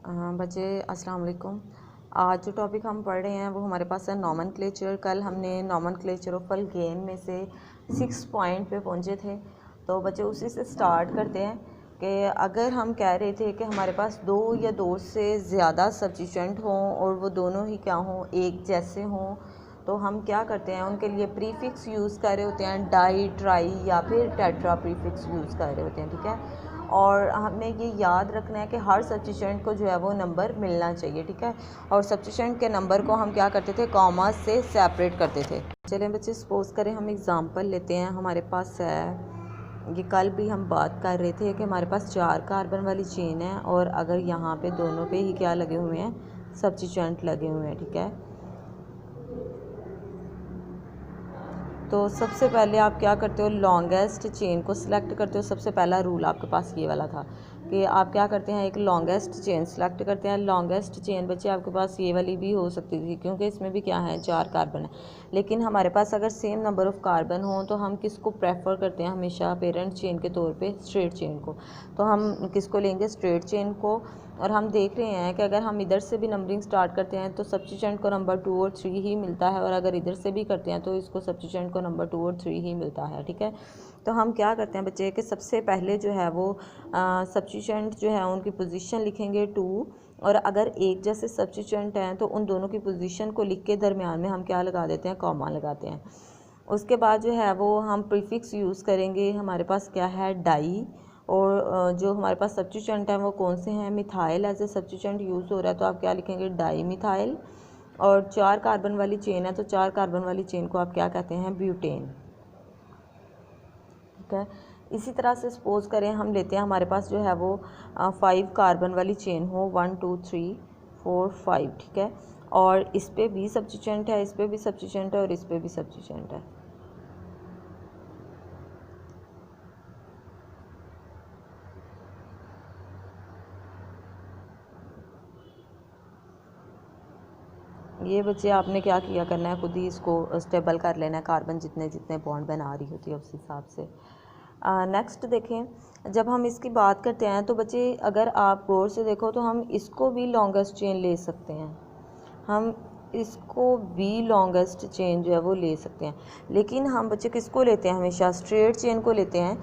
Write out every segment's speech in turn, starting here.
बच्चे अस्सलाम वालेकुम। आज जो टॉपिक हम पढ़ रहे हैं वो हमारे पास है नॉमेनक्लेचर। कल हमने नॉमेनक्लेचर ऑफ अल्केन में से 6 पॉइंट पे पहुंचे थे, तो बच्चे उसी से स्टार्ट करते हैं कि अगर हम कह रहे थे कि हमारे पास दो या दो से ज़्यादा सब्स्टिट्यूएंट हों और वो दोनों ही क्या हों, एक जैसे हों, तो हम क्या करते हैं उनके लिए प्रीफिक्स यूज़ कर रहे होते हैं, डाई, ट्राई या फिर टेट्रा प्रीफिक्स यूज़ कर रहे होते हैं। ठीक है, और हमें ये याद रखना है कि हर सब्स्टिट्यूएंट को जो है वो नंबर मिलना चाहिए। ठीक है, और सब्स्टिट्यूएंट के नंबर को हम क्या करते थे, कॉमा से सेपरेट करते थे। चलें बच्चे, सपोज करें हम एग्ज़ाम्पल लेते हैं। हमारे पास है, ये कल भी हम बात कर रहे थे कि हमारे पास 4 कार्बन वाली चेन है और अगर यहाँ पे दोनों पे ही क्या लगे हुए हैं, सब्स्टिट्यूएंट लगे हुए हैं। ठीक है, तो सबसे पहले आप क्या करते हो, लॉन्गेस्ट चेन को सिलेक्ट करते हो। सबसे पहला रूल आपके पास ये वाला था कि आप क्या करते हैं, एक लॉन्गेस्ट चेन सेलेक्ट करते हैं। लॉन्गेस्ट चेन बच्चे आपके पास ये वाली भी हो सकती थी क्योंकि इसमें भी क्या है, 4 कार्बन है। लेकिन हमारे पास अगर सेम नंबर ऑफ़ कार्बन हो तो हम किसको प्रेफर करते हैं हमेशा, पेरेंट चेन के तौर पे स्ट्रेट चेन को। तो हम किसको लेंगे, स्ट्रेट चेन को। और हम देख रहे हैं कि अगर हम इधर से भी नंबरिंग स्टार्ट करते हैं तो सब्स्टिट्यूएंट को नंबर 2 और 3 ही मिलता है, और अगर इधर से भी करते हैं तो इसको सब्स्टिट्यूएंट को नंबर 2 और 3 ही मिलता है। ठीक है, तो हम क्या करते हैं बच्चे कि सबसे पहले जो है वो सब्स्टिट्यूएंट जो है उनकी पोजीशन लिखेंगे 2, और अगर एक जैसे सब्स्टिट्यूएंट हैं तो उन दोनों की पोजीशन को लिख के दरमियान में हम क्या लगा देते हैं, कॉमा लगाते हैं। उसके बाद जो है वो हम प्रीफिक्स यूज़ करेंगे। हमारे पास क्या है, डाई, और जो हमारे पास सब्स्टिट्यूएंट हैं वो कौन से हैं, methyl as a substituent use हो रहा है तो आप क्या लिखेंगे, डाई मिथाइल। और 4 कार्बन वाली चेन है तो 4 कार्बन वाली चेन को आप क्या कहते हैं, ब्यूटेन। ठीक है, इसी तरह से सपोज करें हम लेते हैं, हमारे पास जो है वो 5 कार्बन वाली चेन हो, 1 2 3 4 5। ठीक है, और इस पर भी सब्स्टिट्यूएंट है, इस पर भी सब्स्टिट्यूएंट है और इस पर भी सब्स्टिट्यूएंट है। ये बच्चे आपने क्या किया करना है, खुद ही इसको स्टेबल कर लेना है, कार्बन जितने जितने बॉन्ड बना रही होती है उस हिसाब से। नेक्स्ट देखें, जब हम इसकी बात करते हैं तो बच्चे अगर आप गौर से देखो तो हम इसको भी लॉन्गेस्ट चेन ले सकते हैं, हम इसको भी लॉन्गेस्ट चेन जो है वो ले सकते हैं। लेकिन हम बच्चे किसको लेते हैं, हमेशा स्ट्रेट चेन को लेते हैं,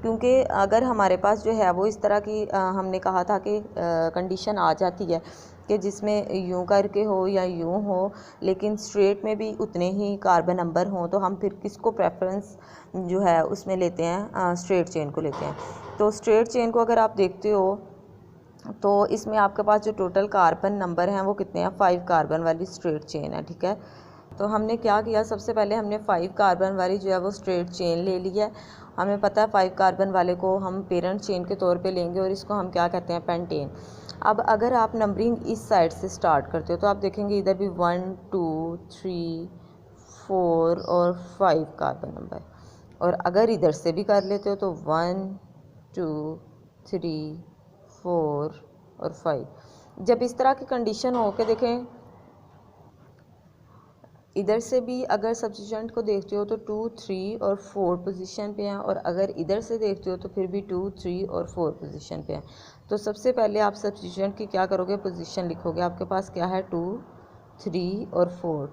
क्योंकि अगर हमारे पास जो है वो इस तरह की हमने कहा था कि कंडीशन आ जाती है कि जिसमें यूं करके हो या यूं हो लेकिन स्ट्रेट में भी उतने ही कार्बन नंबर हों, तो हम फिर किसको प्रेफरेंस जो है उसमें लेते हैं, स्ट्रेट चेन को लेते हैं। तो स्ट्रेट चेन को अगर आप देखते हो तो इसमें आपके पास जो टोटल कार्बन नंबर हैं वो कितने हैं, 5 कार्बन वाली स्ट्रेट चेन है। ठीक है, तो हमने क्या किया, सबसे पहले हमने 5 कार्बन वाली जो है वो स्ट्रेट चेन ले ली है। हमें पता है 5 कार्बन वाले को हम पेरेंट चेन के तौर पे लेंगे और इसको हम क्या कहते हैं, पेंटेन। अब अगर आप नंबरिंग इस साइड से स्टार्ट करते हो तो आप देखेंगे इधर भी 1 2 3 4 और 5 कार्बन नंबर, और अगर इधर से भी कर लेते हो तो 1 2 3 4 और 5। जब इस तरह की कंडीशन हो के देखें, इधर से भी अगर सब्स्टिट्यूएंट को देखते हो तो 2 3 और 4 पोजीशन पे हैं, और अगर इधर से देखते हो तो फिर भी 2 3 और 4 पोजीशन पे हैं। तो सबसे पहले आप सब्स्टिट्यूएंट की क्या करोगे, पोजीशन लिखोगे। आपके पास क्या है, 2 3 और 4,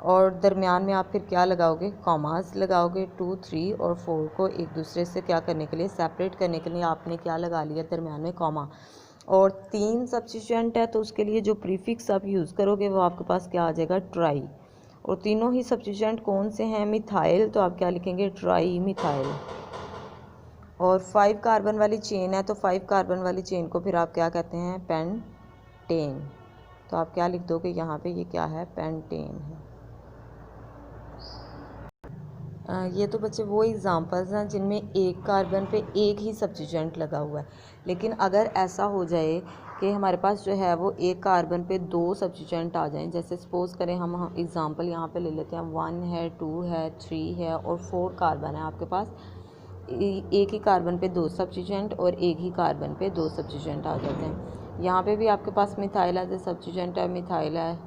और दरमियान में आप फिर क्या लगाओगे, कॉमास लगाओगे। 2 3 और 4 को एक दूसरे से क्या करने के लिए, सेपरेट करने के लिए आपने क्या लगा लिया, दरमियान में कॉमा। और 3 सब्स्टिट्यूएंट है तो उसके लिए जो प्रीफिक्स आप यूज़ करोगे वो आपके पास क्या आ जाएगा, ट्राई। और तीनों ही सब्स्टिट्यूएंट कौन से हैं, मिथाइल, तो आप क्या लिखेंगे, ट्राई मिथाइल। और 5 कार्बन वाली चेन है तो 5 कार्बन वाली चेन को फिर आप क्या कहते हैं, पेंटेन। तो आप क्या लिख दोगे यहाँ पे, ये क्या है, पेंटेन है। ये तो बच्चे वो एग्ज़ाम्पल्स हैं जिनमें एक कार्बन पे एक ही सब्स्टिट्यूएंट लगा हुआ है। लेकिन अगर ऐसा हो जाए कि हमारे पास जो है वो एक कार्बन पे 2 सब्स्टिट्यूएंट आ जाएं, जैसे सपोज़ करें हम एग्ज़ाम्पल यहाँ पे ले लेते हैं, 1 है 2 है 3 है और 4 कार्बन है आपके पास। एक ही कार्बन पे 2 सब्स्टिट्यूएंट और एक ही कार्बन पे 2 सब्स्टिट्यूएंट आ जाते हैं। यहाँ पे भी आपके पास मिथाइल है, सब्स्टिट्यूएंट है, मिथाइल है।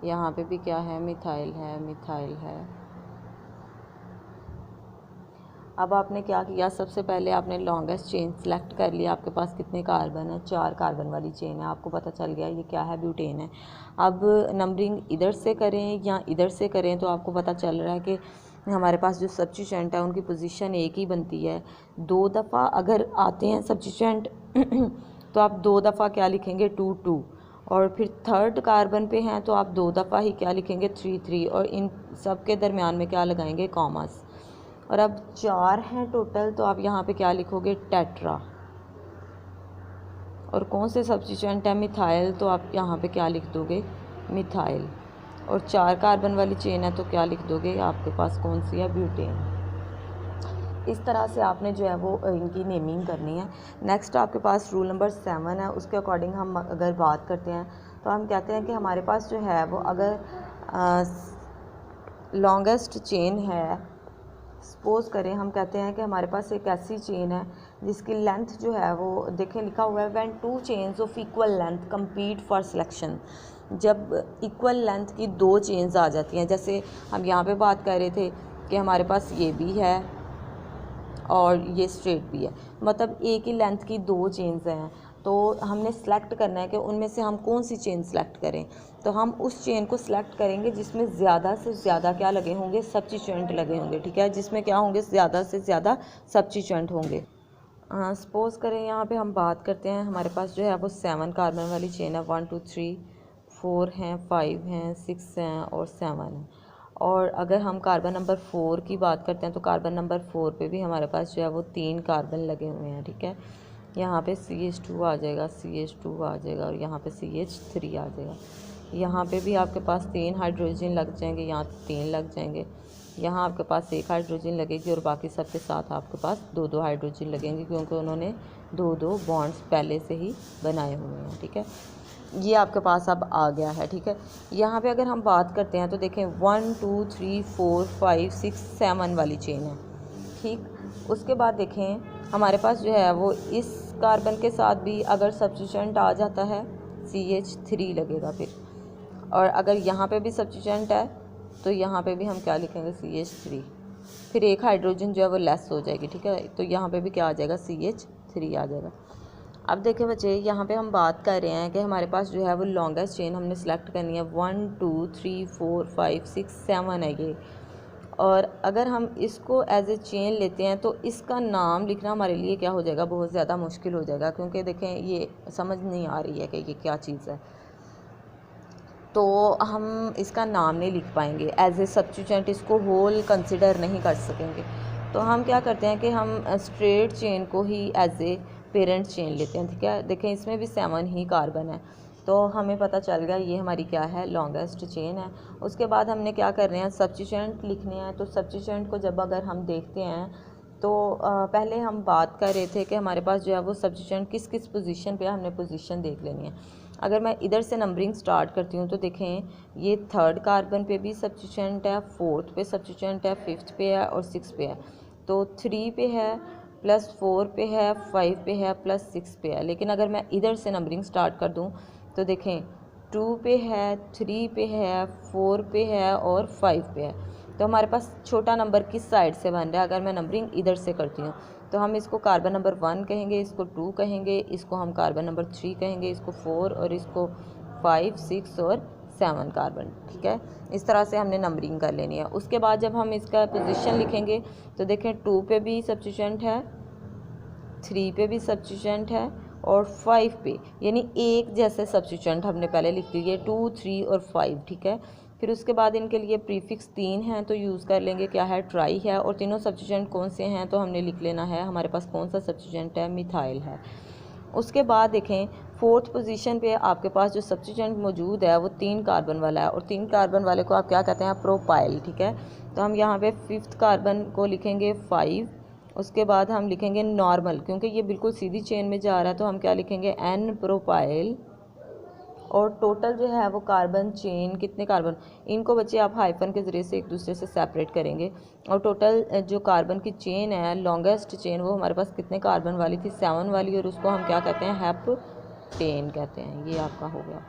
यहाँ पे भी क्या है, मिथाइल है, मिथाइल है। अब आपने क्या किया, सबसे पहले आपने लॉन्गेस्ट चेन सेलेक्ट कर लिया। आपके पास कितने कार्बन है, 4 कार्बन वाली चेन है, आपको पता चल गया ये क्या है, ब्यूटेन है। अब नंबरिंग इधर से करें या इधर से करें तो आपको पता चल रहा है कि हमारे पास जो सब्स्टिट्यूएंट है उनकी पोजीशन एक ही बनती है। 2 दफ़ा अगर आते हैं सब्स्टिट्यूएंट तो आप 2 दफ़ा क्या लिखेंगे, 2 2, और फिर थर्ड कार्बन पे हैं तो आप 2 दफ़ा ही क्या लिखेंगे, 3 3, और इन सब के दरमियान में क्या लगाएंगे, कॉमास। और अब 4 हैं टोटल तो आप यहाँ पे क्या लिखोगे, टेट्रा। और कौन से सब्स्टिट्यूएंट है, मिथाइल, तो आप यहाँ पे क्या लिख दोगे, मिथाइल। और 4 कार्बन वाली चेन है तो क्या लिख दोगे, आपके पास कौन सी है, ब्यूटेन। इस तरह से आपने जो है वो इनकी नेमिंग करनी है। नेक्स्ट आपके पास रूल नंबर 7 है, उसके अकॉर्डिंग हम अगर बात करते हैं तो हम कहते हैं कि हमारे पास जो है वो अगर लॉन्गेस्ट चेन है, सपोज़ करें हम कहते हैं कि हमारे पास एक ऐसी चेन है जिसकी लेंथ जो है वो देखें लिखा हुआ है, when 2 chains of equal length compete for selection. जब इक्वल लेंथ की 2 चेन्स आ जाती हैं, जैसे हम यहाँ पे बात कर रहे थे कि हमारे पास ये भी है और ये स्ट्रेट भी है, मतलब एक ही लेंथ की 2 चेन्स हैं, तो हमने सेलेक्ट करना है कि उनमें से हम कौन सी चेन सेलेक्ट करें। तो हम उस चेन को सिलेक्ट करेंगे जिसमें ज़्यादा से ज़्यादा क्या लगे होंगे, सब्स्टिट्यूएंट लगे होंगे, ठीक है, जिसमें क्या होंगे, ज़्यादा से ज़्यादा सब्स्टिट्यूएंट होंगे। सपोज़ करें यहाँ पे हम बात करते हैं, हमारे पास जो है वो 7 कार्बन वाली चेन है, 1 2 3 4 हैं, 5 हैं, 6 हैं और 7 हैं। और अगर हम कार्बन नंबर 4 की बात करते हैं तो कार्बन नंबर 4 पे भी हमारे पास जो है वो 3 कार्बन लगे हुए हैं, ठीक है। यहाँ पे CH2 आ जाएगा, CH2 आ जाएगा और यहाँ पे CH3 आ जाएगा। यहाँ पे भी आपके पास 3 हाइड्रोजन लग जाएंगे, यहाँ 3 लग जाएंगे, यहाँ आपके पास 1 हाइड्रोजन लगेगी और बाकी सब के साथ आपके पास 2 हाइड्रोजन लगेंगे, क्योंकि उन्होंने 2 बॉन्ड्स पहले से ही बनाए हुए हैं, ठीक है। ये आपके पास अब आ गया है, ठीक है। यहाँ पे अगर हम बात करते हैं तो देखें 1 2 3 4 5 6 7 वाली चेन है, ठीक। उसके बाद देखें हमारे पास जो है वो इस कार्बन के साथ भी अगर सब्स्टिट्यूएंट आ जाता है CH3 लगेगा फिर, और अगर यहाँ पे भी सब्स्टिट्यूएंट है तो यहाँ पे भी हम क्या लिखेंगे, CH3, फिर 1 हाइड्रोजन जो है वो लेस हो जाएगी, ठीक है, तो यहाँ पे भी क्या आ जाएगा, CH3 आ जाएगा। अब देखें बच्चे, यहाँ पे हम बात कर रहे हैं कि हमारे पास जो है वो लॉन्गेस्ट चेन हमने सेलेक्ट करनी है, 1 2 3 4 5 6 7 है ये। और अगर हम इसको एज ए चेन लेते हैं तो इसका नाम लिखना हमारे लिए क्या हो जाएगा, बहुत ज़्यादा मुश्किल हो जाएगा, क्योंकि देखें ये समझ नहीं आ रही है कि ये क्या चीज़ है, तो हम इसका नाम नहीं लिख पाएंगे एज ए सब्स्टिट्यूएंट, इसको होल कंसिडर नहीं कर सकेंगे। तो हम क्या करते हैं कि हम स्ट्रेट चेन को ही एज ए पेरेंट चेन लेते हैं, ठीक है। देखें इसमें भी 7 ही कार्बन है, तो हमें पता चल गया ये हमारी क्या है, लॉन्गेस्ट चेन है। उसके बाद हमने क्या कर रहे हैं, सब्स्टिट्यूएंट लिखने हैं। तो सब्स्टिट्यूएंट को जब अगर हम देखते हैं तो पहले हम बात कर रहे थे कि हमारे पास जो है वो सब्स्टिट्यूएंट किस किस पोजीशन पे हमने पोजीशन देख लेनी है। अगर मैं इधर से नंबरिंग स्टार्ट करती हूँ तो देखें ये 3rd कार्बन पे भी सब्स्टिट्यूएंट है, 4th पे सब्स्टिट्यूएंट है, 5th पे है और 6 पे है। तो 3 पे है, +4 पे है, 5 पे है, +6 पे है। लेकिन अगर मैं इधर से नंबरिंग स्टार्ट कर दूँ तो देखें 2 पे है, 3 पे है, 4 पे है और 5 पे है। तो हमारे पास छोटा नंबर किस साइड से बन रहा है, अगर मैं नंबरिंग इधर से करती हूँ तो हम इसको कार्बन नंबर 1 कहेंगे, इसको 2 कहेंगे, इसको हम कार्बन नंबर 3 कहेंगे, इसको 4 और इसको 5 6 और 7 कार्बन, ठीक है। इस तरह से हमने नंबरिंग कर लेनी है। उसके बाद जब हम इसका पोजीशन लिखेंगे तो देखें 2 पे भी सब्स्टिट्यूएंट है, 3 पे भी सब्स्टिट्यूएंट है और 5 पे, यानी एक जैसे सब्स्टिट्यूएंट हमने पहले लिख लिए 2 3 और 5, ठीक है। फिर उसके बाद इनके लिए प्रीफिक्स 3 हैं तो यूज़ कर लेंगे क्या है, ट्राई है। और तीनों सब्स्टिट्यूएंट कौन से हैं तो हमने लिख लेना है हमारे पास कौन सा सब्स्टिट्यूएंट है, मिथाइल है। उसके बाद देखें 4th पोजीशन पे आपके पास जो सब्स्टिट्यूएंट मौजूद है वो 3 कार्बन वाला है, और 3 कार्बन वाले को आप क्या कहते हैं, प्रोपाइल, ठीक है। तो हम यहाँ पे 5th कार्बन को लिखेंगे 5। उसके बाद हम लिखेंगे नॉर्मल, क्योंकि ये बिल्कुल सीधी चेन में जा रहा है तो हम क्या लिखेंगे, N प्रोपाइल। और टोटल जो है वो कार्बन चेन कितने कार्बन, इनको बच्चे आप हाइफन के ज़रिए से एक दूसरे से सेपरेट करेंगे। और टोटल जो कार्बन की चेन है, लॉन्गेस्ट चेन, वो हमारे पास कितने कार्बन वाली थी, 7 वाली, और उसको हम क्या कहते हैं, हेप्टेन कहते हैं। ये आपका हो गया।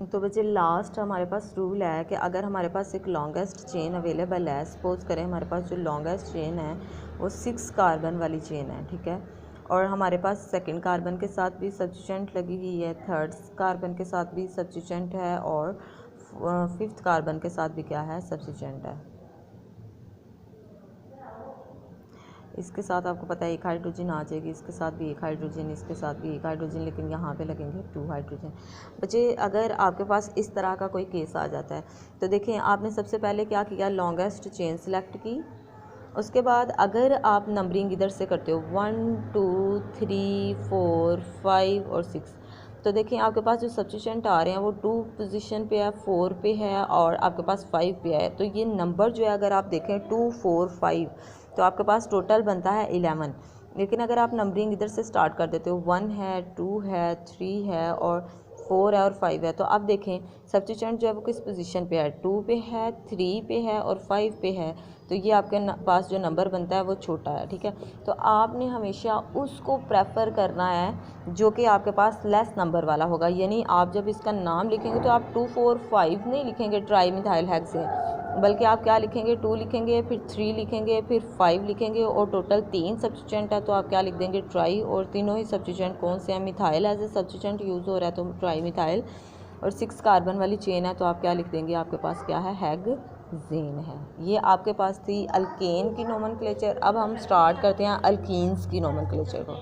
तो बच्चे लास्ट हमारे पास रूल है कि अगर हमारे पास एक लॉन्गेस्ट चेन अवेलेबल है, सपोज करें हमारे पास जो लॉन्गेस्ट चेन है वो 6 कार्बन वाली चेन है, ठीक है, और हमारे पास सेकंड कार्बन के साथ भी सब्स्टिट्यूएंट लगी हुई है, थर्ड कार्बन के साथ भी सब्स्टिट्यूएंट है, और फिफ्थ कार्बन के साथ भी क्या है, सब्स्टिट्यूएंट है। इसके साथ आपको पता है एक हाइड्रोजन आ जाएगी, इसके साथ भी एक हाइड्रोजन, इसके साथ भी एक हाइड्रोजन, लेकिन यहाँ पे लगेंगे 2 हाइड्रोजन। बच्चे अगर आपके पास इस तरह का कोई केस आ जाता है तो देखें आपने सबसे पहले क्या किया, लॉन्गेस्ट चेन सेलेक्ट की। उसके बाद अगर आप नंबरिंग इधर से करते हो 1 2 3 4 5 और 6, तो देखें आपके पास जो सब्स्टिट्यूएंट आ रहे हैं वो 2 पोजीशन पे है, 4 पे है और आपके पास 5 पे है। तो ये नंबर जो है अगर आप देखें 2 4 5 तो आपके पास टोटल बनता है 11। लेकिन अगर आप नंबरिंग इधर से स्टार्ट कर देते हो 1 है, 2 है, 3 है और 4 है और 5 है, तो अब देखें सब्स्टिट्यूएंट जो है वो किस पोजीशन पे है, 2 पे है, 3 पे है और 5 पे है। तो ये आपके पास जो नंबर बनता है वो छोटा है, ठीक है। तो आपने हमेशा उसको प्रेफर करना है जो कि आपके पास लेस नंबर वाला होगा, यानी आप जब इसका नाम लिखेंगे तो आप 2 4 5 नहीं लिखेंगे ट्राई मिथाइल हेक्सेन, बल्कि आप क्या लिखेंगे, 2 लिखेंगे, फिर 3 लिखेंगे, फिर 5 लिखेंगे, और टोटल 3 सब्स्टिट्यूएंट है तो आप क्या लिख देंगे, ट्राई, और तीनों ही सब्स्टिट्यूएंट कौन से हैं, methyl as a substituent use हो रहा है तो ट्राई मिथाइल, और 6 कार्बन वाली चेन है तो आप क्या लिख देंगे, आपके पास क्या है, हेक्सेन है। ये आपके पास थी अल्केन की नोमेनक्लेचर। अब हम स्टार्ट करते हैं अल्कीन्स की नोमेनक्लेचर को।